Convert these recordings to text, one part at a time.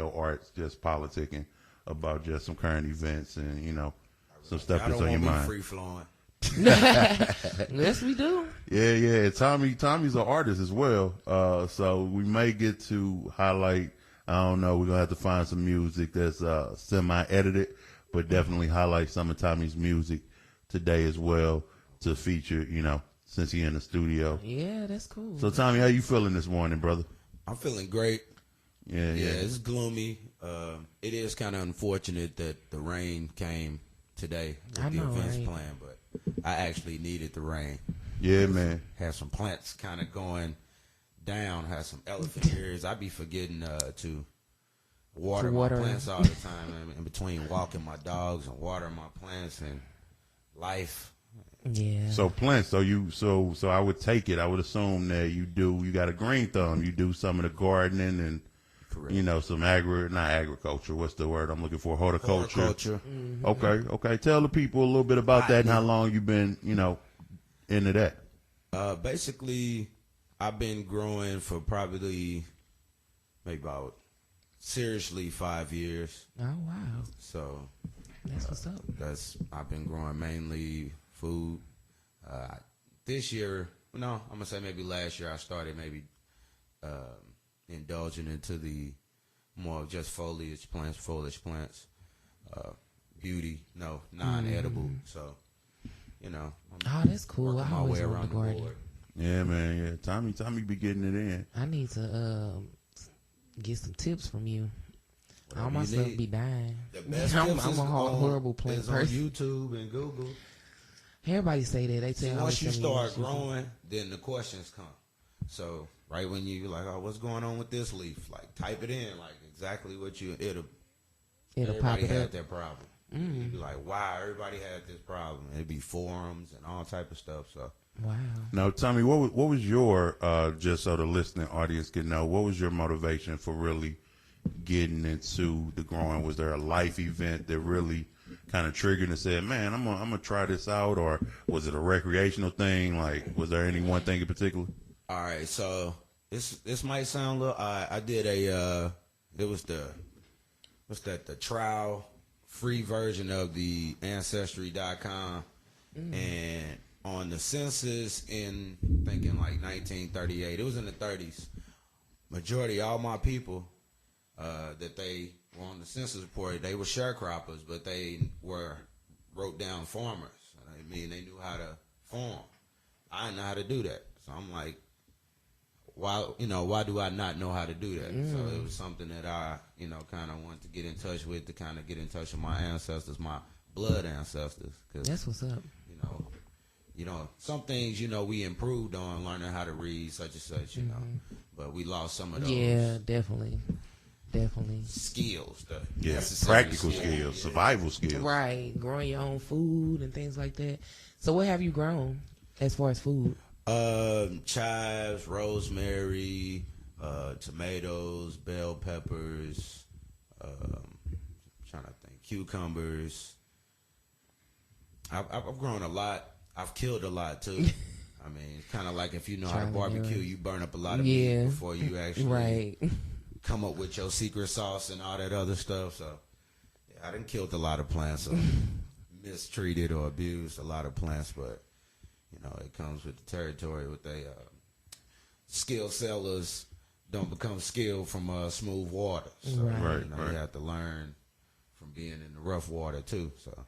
your arts, just politicking about just some current events and, you know, some stuff that's on your mind. Free flowing. Yes, we do. Yeah. Tommy's an artist as well. So we may get to highlight, I don't know, we're going to have to find some music that's semi-edited, but definitely highlight some of Tommy's music today as well to feature, you know, since he's in the studio. Yeah, that's cool. So, Tommy, how you feeling this morning, brother? I'm feeling great. Yeah. It's gloomy. It is kind of unfortunate that the rain came today with the events plan, but I actually needed the rain. Yeah, man. Had some plants kind of going down, had some elephant ears. I be forgetting to water my plants all the time in between walking my dogs and watering my plants and life. Yeah. So plants. So I would take it. I would assume that you got a green thumb. You do some of the gardening and, correct, you know, some not agriculture. What's the word I'm looking for? Horticulture. Mm-hmm. Okay. Tell the people a little bit about that and how long you've been, you know, into that. Basically, I've been growing for probably maybe about seriously 5 years. Oh wow. So that's what's up. I've been growing mainly food. This year, no, I'm gonna say maybe last year I started maybe indulging into the more of just foliage plants, beauty, non-edible. So, you know, I'm that's cool. I my always way want around the the garden. board. Yeah, man. Yeah, Tommy be getting it in. I need to get some tips from you. All my stuff be dying. The best I'm tips a horrible plant is on person. YouTube and Google. Everybody say that. They tell once you start growing, then the questions come. So right when you're like, oh, what's going on with this leaf? Like type it in, like exactly what it'll pop it had up. that problem. You'd be like, wow, everybody had this problem. It'd be forums and all type of stuff. So wow. Now, Tommy, what was your just so the listening audience can know, what was your motivation for really getting into the growing? Was there a life event that really kind of triggered and said, man, I'm gonna try this out, or was it a recreational thing? Like, was there any one thing in particular? All right, so this might sound a little odd. I did it was the trial free version of the Ancestry.com, and on the census in thinking like 1938, it was in the 30s. Majority all my people that they were on the census report, they were sharecroppers, but they wrote down farmers. I mean, they knew how to farm. I didn't know how to do that, so I'm like, why do I not know how to do that? So it was something that I, kind of wanted to get in touch with, to kind of get in touch with my ancestors, my blood ancestors. Cause, that's what's up. Some things, we improved on learning how to read such and such, but we lost some of those. Yeah, definitely. Skills. Practical skills, survival skills. Right, growing your own food and things like that. So what have you grown as far as food? Chives, rosemary, tomatoes, bell peppers, trying to think, cucumbers. I've grown a lot. I've killed a lot too. I mean, it's kind of like if you know how to barbecue, you burn up a lot of meat before you actually come up with your secret sauce and all that other stuff. So I done killed a lot of plants, or mistreated or abused a lot of plants, but it comes with the territory. With skilled sellers don't become skilled from smooth water. So, you have to learn from being in the rough water too. So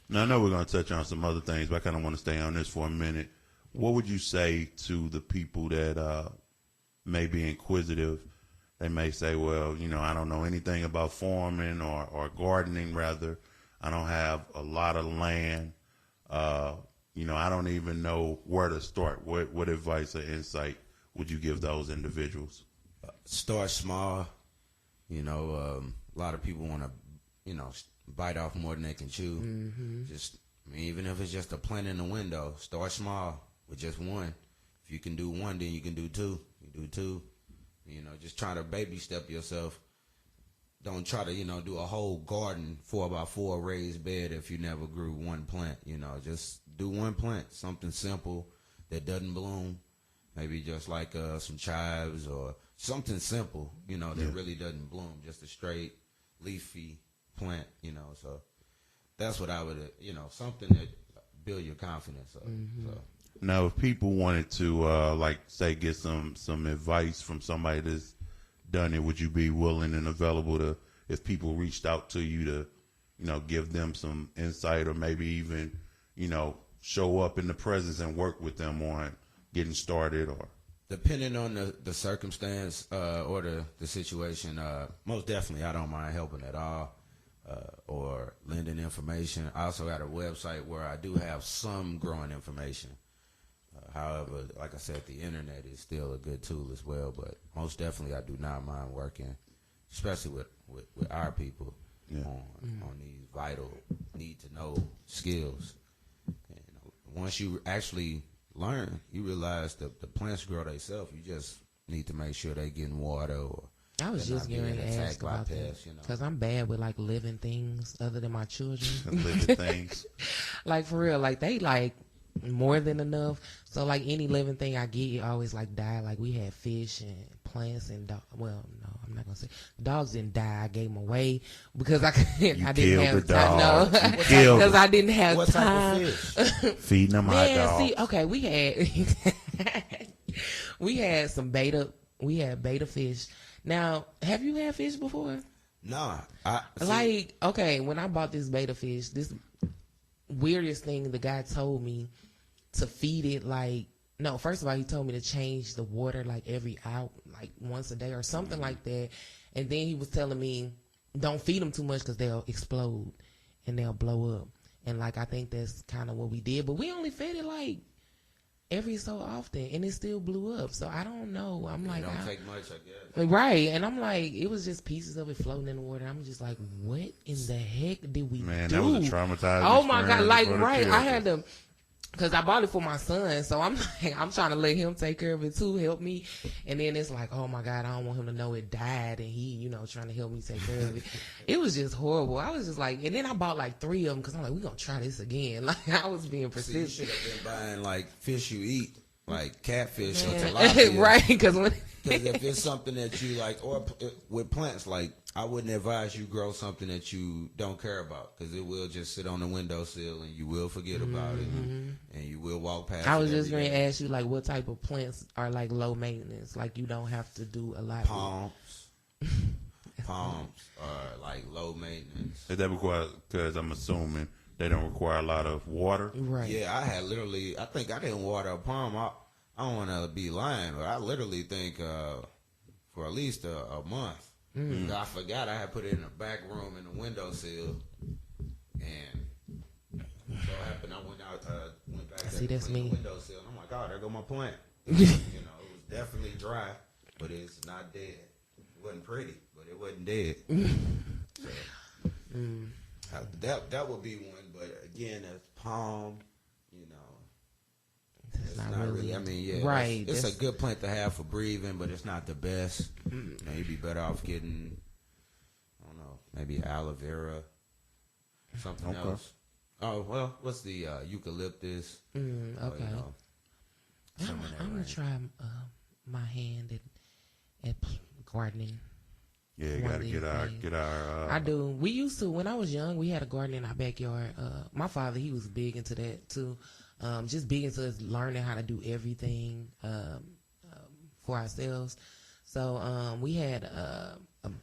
now I know we're going to touch on some other things, but I kind of want to stay on this for a minute. What would you say to the people that may be inquisitive? They may say, well, I don't know anything about farming or gardening, rather. I don't have a lot of land. I don't even know where to start. What advice or insight would you give those individuals? Start small. A lot of people want to, bite off more than they can chew. Even if it's just a plant in the window, start small with just one. If you can do one, then you can do two. You do two. Just try to baby step yourself. Don't try to, do a whole garden 4x4 raised bed if you never grew one plant. Just do one plant, something simple that doesn't bloom. Maybe just like some chives or something simple, that really doesn't bloom, just a straight leafy plant, so that's what I would, something that build your confidence up. So. Now, if people wanted to, say, get some advice from somebody that's done it, would you be willing and available to, if people reached out to you to, give them some insight, or maybe even, show up in the presence and work with them on getting started? Or depending on the circumstance or the situation, most definitely I don't mind helping at all, or lending information. I also got a website where I do have some growing information. However, like I said, the internet is still a good tool as well, but most definitely I do not mind working, especially with our people, on these vital need-to-know skills. And, once you actually learn, you realize that the plants grow themselves. You just need to make sure they're getting water, or I was just getting ready to ask about that, because I'm bad with like living things other than my children. Living things, like for real, like they like more than enough. So like any living thing I get, it always like die. Like we had fish and plants and well, no, I'm not gonna say dogs didn't die. I gave them away because I didn't have time. No, because I didn't have time. Feeding them hot dogs. See, okay, we had some beta. We had beta fish. Now, have you had fish before? No, okay, when I bought this beta fish, this weirdest thing, the guy told me to feed it first of all, he told me to change the water like every hour, like once a day or something like that. And then he was telling me don't feed them too much because they'll explode and they'll blow up. And I think that's kind of what we did, but we only fed it like every so often, and it still blew up. So I don't know. I'm like, it don't take much, I guess. Right, and I'm like, it was just pieces of it floating in the water. I'm just like, what in the heck did we do? Man, that was a traumatizing. Oh my God! Right, I had to. Because I bought it for my son, so I'm trying to let him take care of it too, help me. And then it's like, oh my God, I don't want him to know it died, and he, trying to help me take care of it. It was just horrible. I was just like, and then I bought like 3 of them because I'm like, we're going to try this again. Like, I was being persistent. So you should have been buying like fish you eat, like catfish or tilapia. Right, because if it's something that you like, or with plants, like, I wouldn't advise you grow something that you don't care about, because it will just sit on the windowsill and you will forget about it, and you will walk past it. I was just going to ask you, like, what type of plants are like low maintenance? Like, you don't have to do a lot. Palms are like low maintenance. Is that because I'm assuming they don't require a lot of water? Right. Yeah, I think I didn't water a palm. I don't want to be lying, but I literally think for at least a month. I forgot I had put it in the back room in the windowsill, and so happened I went back there to clean the windowsill, and I'm like, oh, there go my plant. It was definitely dry, but it's not dead. It wasn't pretty, but it wasn't dead. So, that would be one, but again, as palm, it's not really. I mean, yeah, right. It's a good plant to have for breathing, but it's not the best. You'd be better off getting, I don't know, maybe aloe vera, something else. Oh well, what's the eucalyptus? Okay. I'm gonna try my hand at gardening. Yeah, you gotta get our. I do. We used to, when I was young, we had a garden in our backyard. My father, he was big into that too. Just big into us learning how to do everything for ourselves. So we had a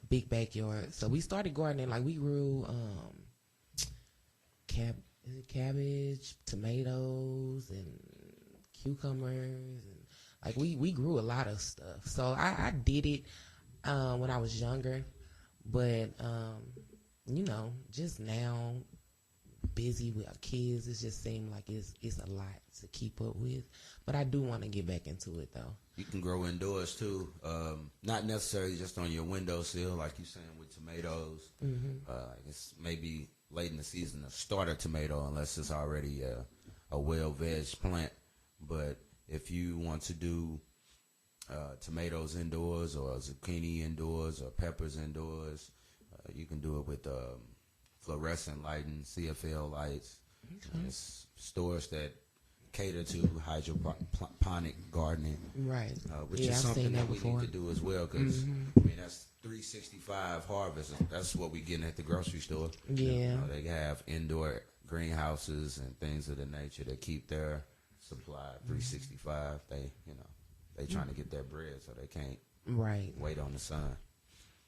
big backyard. So we started gardening. Like, we grew cabbage, tomatoes, and cucumbers, and like we grew a lot of stuff. So I did it when I was younger, but just now, busy with our kids, it just seemed like it's a lot to keep up with. But I do want to get back into it though. You can grow indoors too, not necessarily just on your windowsill, like you're saying with tomatoes. It's maybe late in the season to start a tomato unless it's already a well-vegged plant. But if you want to do tomatoes indoors, or zucchini indoors, or peppers indoors, you can do it with fluorescent lighting, CFL lights. There's stores that cater to hydroponic gardening, Right. which Yeah, is I've something seen that that we before. need to do as well. Because I mean, that's 365 harvest. That's what we getting at the grocery store. Yeah. They have indoor greenhouses and things of the nature that keep their supply 365. They trying to get their bread, so they can't Right. wait on the sun.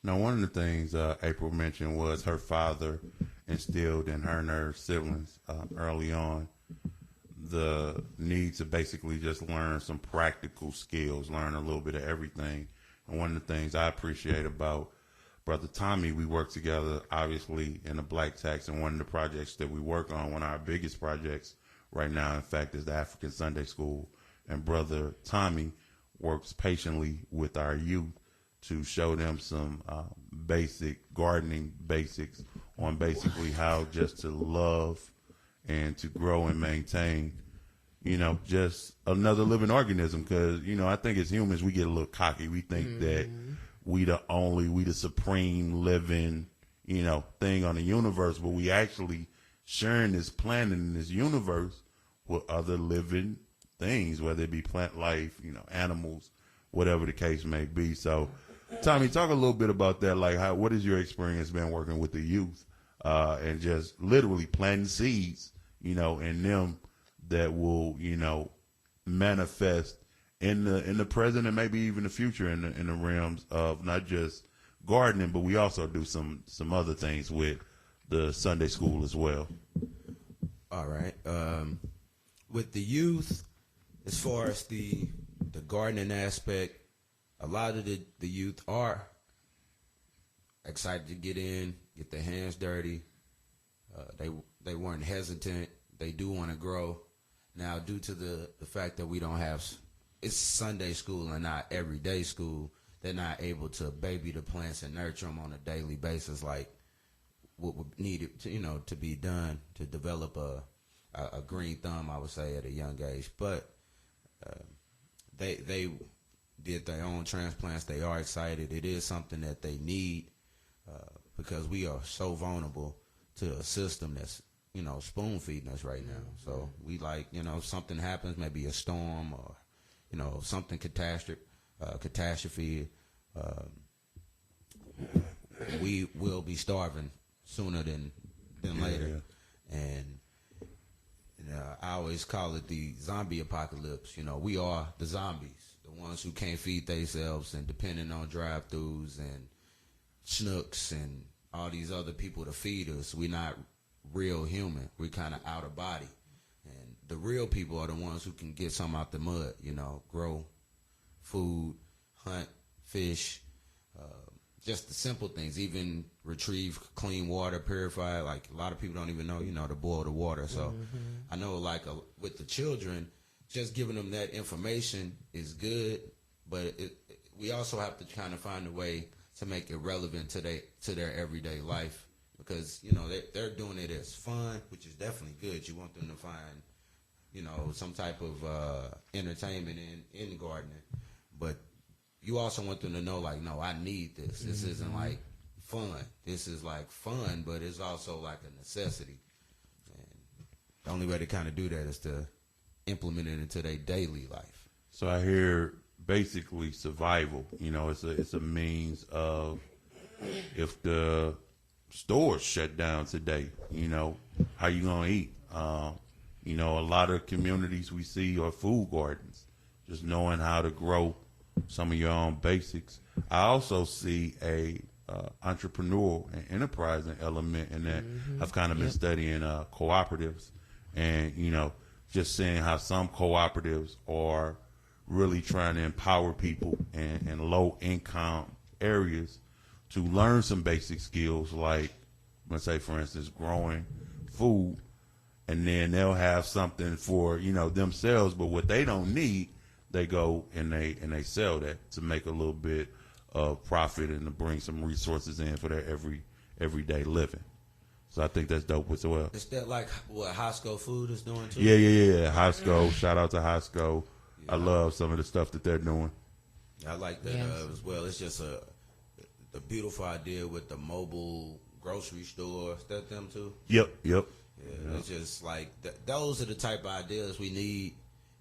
Now, one of the things April mentioned was her father instilled in her and her siblings early on the need to basically just learn some practical skills, learn a little bit of everything. And one of the things I appreciate about Brother Tommy, we work together, obviously, in the Black Tax, and one of the projects that we work on, one of our biggest projects right now, in fact, is the African Sunday School. And Brother Tommy works patiently with our youth to show them some basic gardening basics on basically how just to love and to grow and maintain, just another living organism. Because, I think as humans, we get a little cocky. We think that we the supreme living, thing on the universe, but we actually sharing this planet and this universe with other living things, whether it be plant life, animals, whatever the case may be. So, Tommy, talk a little bit about that. Like, what has your experience been working with the youth and just literally planting seeds, in them that will, manifest in the present and maybe even the future in the realms of not just gardening, but we also do some other things with the Sunday school as well. All right. With the youth, as far as the gardening aspect, a lot of the youth are excited to get in, get their hands dirty. They weren't hesitant. They do want to grow. Now, due to the fact that we don't have, it's Sunday school and not everyday school, they're not able to baby the plants and nurture them on a daily basis like what would need to be done to develop a green thumb, I would say, at a young age. But they did their own transplants. They are excited. It is something that they need because we are so vulnerable to a system that's, spoon feeding us right now. So we something happens, maybe a storm or, something catastrophe. We will be starving sooner than later. And I always call it the zombie apocalypse. We are the zombies, the ones who can't feed themselves and depending on drive-thrus and schnooks and all these other people to feed us. We're not real human. We're kind of out of body. And the real people are the ones who can get something out the mud, grow food, hunt, fish, just the simple things, even retrieve clean water, purify. Like a lot of people don't even know, to boil the water. So I know with the children, just giving them that information is good, but we also have to kind of find a way to make it relevant to their everyday life because, they're doing it as fun, which is definitely good. You want them to find, some type of entertainment in gardening, but you also want them to know, like, no, I need this. This isn't like fun. This is like fun, but it's also like a necessity. And the only way to kind of do that is to implement it into their daily life. So I hear basically survival. It's a means of if the stores shut down today, how you gonna eat? A lot of communities we see are food gardens. Just knowing how to grow some of your own basics. I also see a entrepreneurial and enterprising element in that. I've kind of been studying cooperatives and, just seeing how some cooperatives are really trying to empower people in low income areas to learn some basic skills like, let's say, for instance, growing food, and then they'll have something for, themselves, but what they don't need, they go and they sell that to make a little bit of profit and to bring some resources in for their everyday living. So I think that's dope as well. Is that like what Hosco Food is doing too? Yeah. Hosco, shout out to Hosco. Yeah. I love some of the stuff that they're doing. I like that as well. It's just a beautiful idea with the mobile grocery store. Is that them too? Yep. Yeah, it's just like those are the type of ideas we need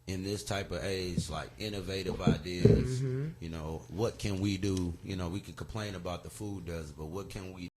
in this type of age, like innovative ideas. You know, what can we do? You know, we can complain about the food does, but what can we